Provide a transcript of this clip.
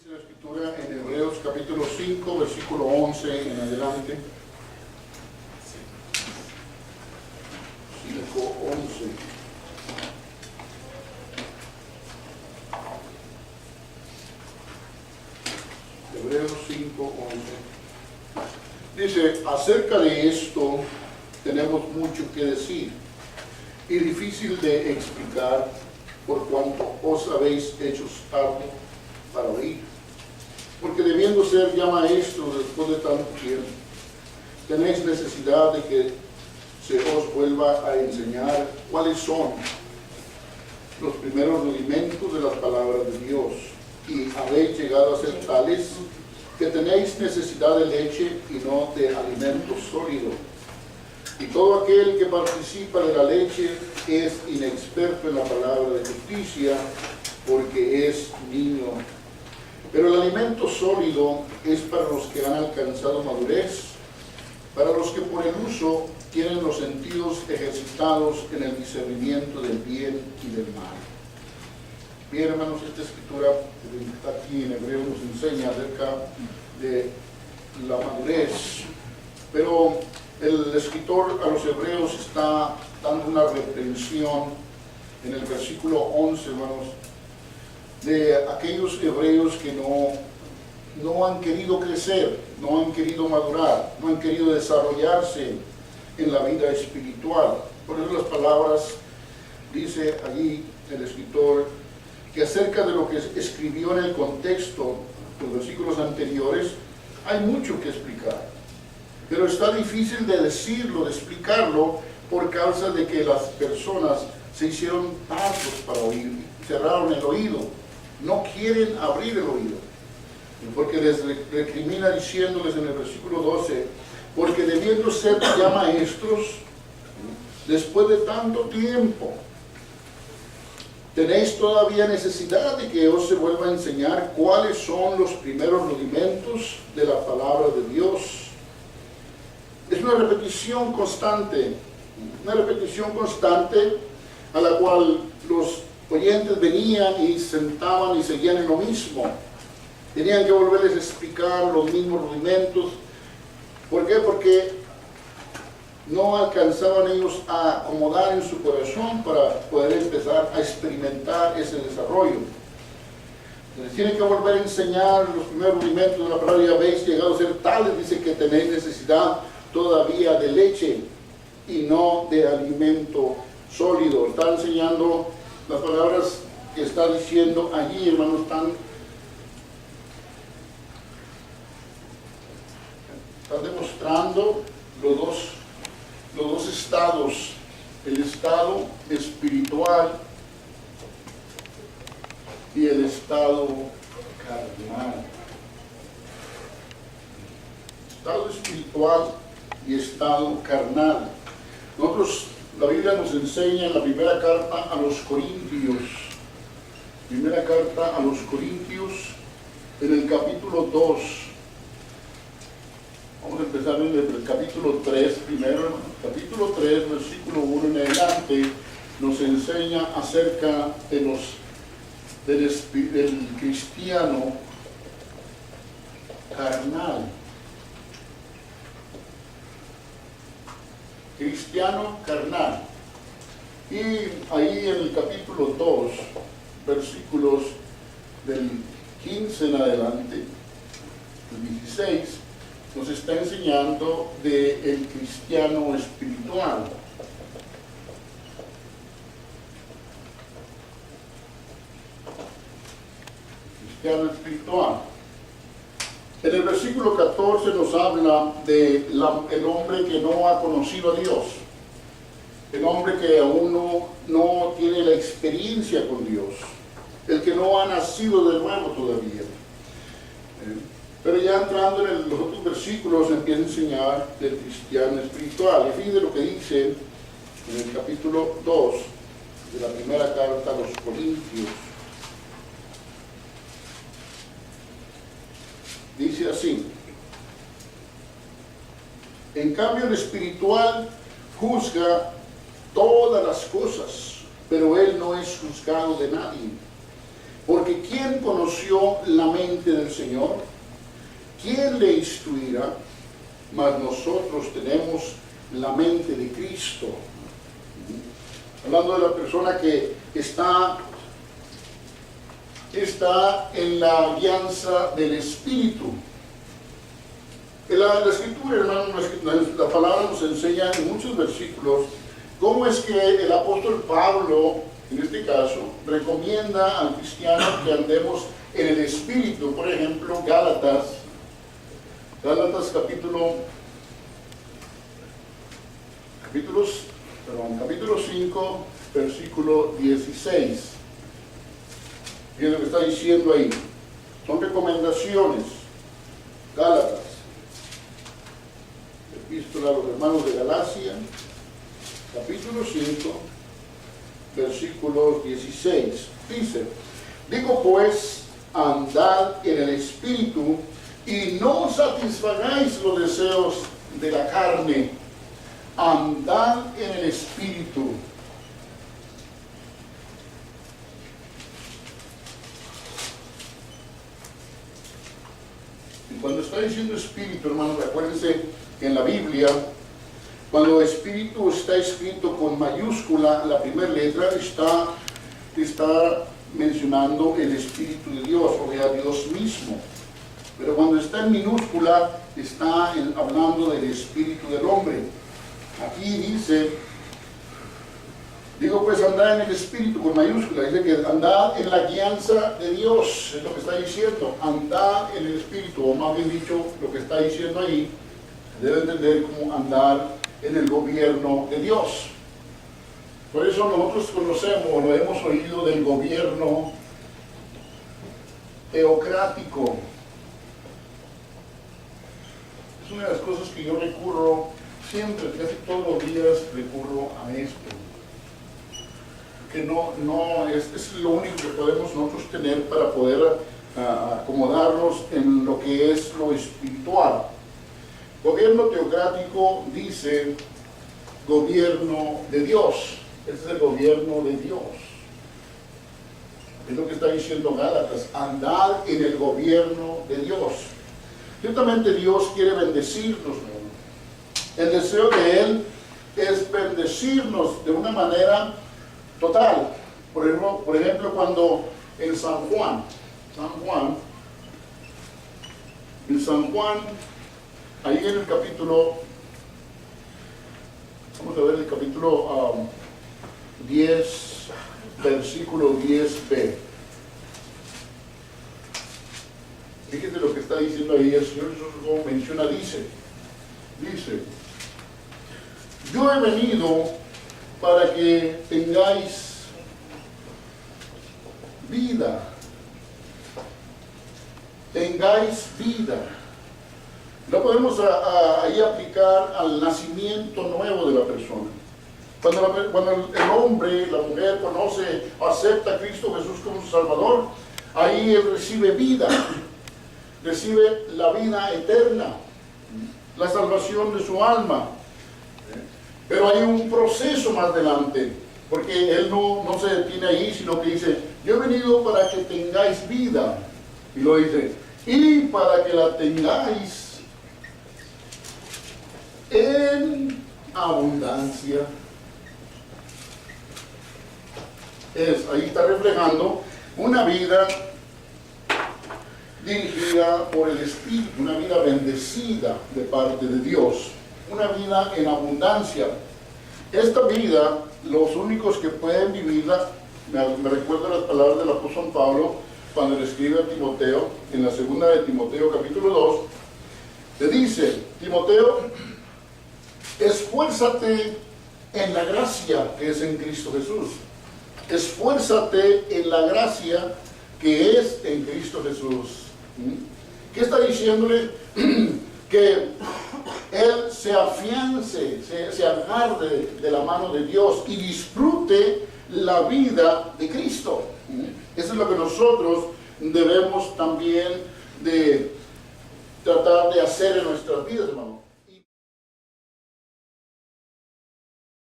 Dice la Escritura en Hebreos capítulo 5, versículo 11 en adelante. 5, 11. Hebreos 5, 11. Dice, acerca de esto tenemos mucho que decir y difícil de explicar por cuanto os habéis hecho tarde para oír. Porque debiendo ser ya maestros después de tanto tiempo, tenéis necesidad de que se os vuelva a enseñar cuáles son los primeros rudimentos de las palabras de Dios, y habéis llegado a ser tales que tenéis necesidad de leche y no de alimento sólido. Y todo aquel que participa de la leche es inexperto en la palabra de justicia, porque es niño. Pero el alimento sólido es para los que han alcanzado madurez, para los que por el uso tienen los sentidos ejercitados en el discernimiento del bien y del mal. Bien, hermanos, esta escritura que está aquí en hebreo nos enseña acerca de la madurez, pero el escritor a los hebreos está dando una reprensión en el versículo 11, hermanos, de aquellos hebreos que no han querido crecer, no han querido madurar, no han querido desarrollarse en la vida espiritual. Por eso las palabras, dice allí el escritor, que acerca de lo que escribió en el contexto de los versículos anteriores, hay mucho que explicar. Pero está difícil de decirlo, de explicarlo, por causa de que las personas se hicieron tardos para oír, cerraron el oído, no quieren abrir el oído. Porque les recrimina diciéndoles en el versículo 12, porque debiendo ser ya maestros, después de tanto tiempo, tenéis todavía necesidad de que os se vuelva a enseñar cuáles son los primeros rudimentos de la palabra de Dios. Es una repetición constante a la cual los oyentes venían y sentaban y seguían en lo mismo. Tenían que volverles a explicar los mismos rudimentos. ¿Por qué? Porque no alcanzaban ellos a acomodar en su corazón para poder empezar a experimentar ese desarrollo. Les tienen que volver a enseñar los primeros rudimentos de la palabra, y habéis llegado a ser tales, dice, que tenéis necesidad todavía de leche y no de alimento sólido. Está enseñando las palabras que está diciendo allí, hermanos, están demostrando los dos estados, el estado espiritual y el estado carnal. Estado espiritual y estado carnal. Nosotros, la Biblia nos enseña en la primera carta a los Corintios, en el capítulo 2, vamos a empezar en el capítulo 3 primero. Capítulo 3, versículo 1 en adelante, nos enseña acerca de del cristiano carnal. Cristiano carnal. Y ahí en el capítulo 2, versículos del 15 en adelante, el 16, nos está enseñando del cristiano espiritual. Cristiano espiritual. En el versículo 14 nos habla de el hombre que no ha conocido a Dios, el hombre que aún no tiene la experiencia con Dios, el que no ha nacido de nuevo todavía. Pero ya entrando en los otros versículos empieza a enseñar del cristiano espiritual. Y fíjense lo que dice en el capítulo 2 de la primera carta a los Corintios. Dice así: en cambio el espiritual juzga todas las cosas, pero él no es juzgado de nadie. Porque ¿quién conoció la mente del Señor? ¿Quién le instruirá? Mas nosotros tenemos la mente de Cristo. Hablando de la persona que está en la alianza del Espíritu. La Escritura, hermano, la palabra nos enseña en muchos versículos cómo es que el apóstol Pablo, en este caso, recomienda al cristiano que andemos en el Espíritu. Por ejemplo, Gálatas capítulo 5, versículo 16. Miren lo que está diciendo ahí. Son recomendaciones. Gálatas. Epístola a los hermanos de Galacia, capítulo 5, versículo 16. Dice: digo pues, andad en el Espíritu y no satisfagáis los deseos de la carne. Andad en el Espíritu. Y cuando está diciendo Espíritu, hermanos, acuérdense que en la Biblia, cuando Espíritu está escrito con mayúscula, la primera letra está mencionando el Espíritu de Dios, o sea, Dios mismo. Pero cuando está en minúscula, está hablando del Espíritu del hombre. Aquí dice, digo pues andad en el Espíritu con mayúscula, dice que andad en la guianza de Dios, es lo que está diciendo, andad en el Espíritu, o más bien dicho, lo que está diciendo ahí, debe entender como andar en el gobierno de Dios. Por eso nosotros conocemos, o lo hemos oído del gobierno teocrático. Es una de las cosas que yo recurro siempre, casi todos los días recurro a esto. Que no es lo único que podemos nosotros tener para poder acomodarnos en lo que es lo espiritual. Gobierno teocrático dice gobierno de Dios. Ese es el gobierno de Dios. Es lo que está diciendo Gálatas, andad en el gobierno de Dios. Ciertamente Dios quiere bendecirnos, ¿no? El deseo de Él es bendecirnos de una manera total. Por ejemplo, cuando en San Juan, ahí en el capítulo, vamos a ver el capítulo 10, versículo 10b. Fíjense lo que está diciendo ahí, el Señor Jesús como menciona, dice, yo he venido para que tengáis vida. Lo podemos ahí aplicar al nacimiento nuevo de la persona. Cuando el hombre, la mujer conoce, acepta a Cristo Jesús como su Salvador, ahí él recibe vida, recibe la vida eterna, la salvación de su alma. Pero hay un proceso más adelante, porque él no se detiene ahí, sino que dice, yo he venido para que tengáis vida. Y lo dice, y para que la tengáis en abundancia. Ahí está reflejando una vida dirigida por el Espíritu, una vida bendecida de parte de Dios, una vida en abundancia. Esta vida, los únicos que pueden vivirla, me recuerdo las palabras del apóstol Pablo cuando le escribe a Timoteo, en la segunda de Timoteo capítulo 2, le dice, Timoteo, esfuérzate en la gracia que es en Cristo Jesús. Esfuérzate en la gracia que es en Cristo Jesús. ¿Qué está diciéndole? Que él se afiance, se agarre de la mano de Dios y disfrute la vida de Cristo. Eso es lo que nosotros debemos también de tratar de hacer en nuestras vidas, hermano.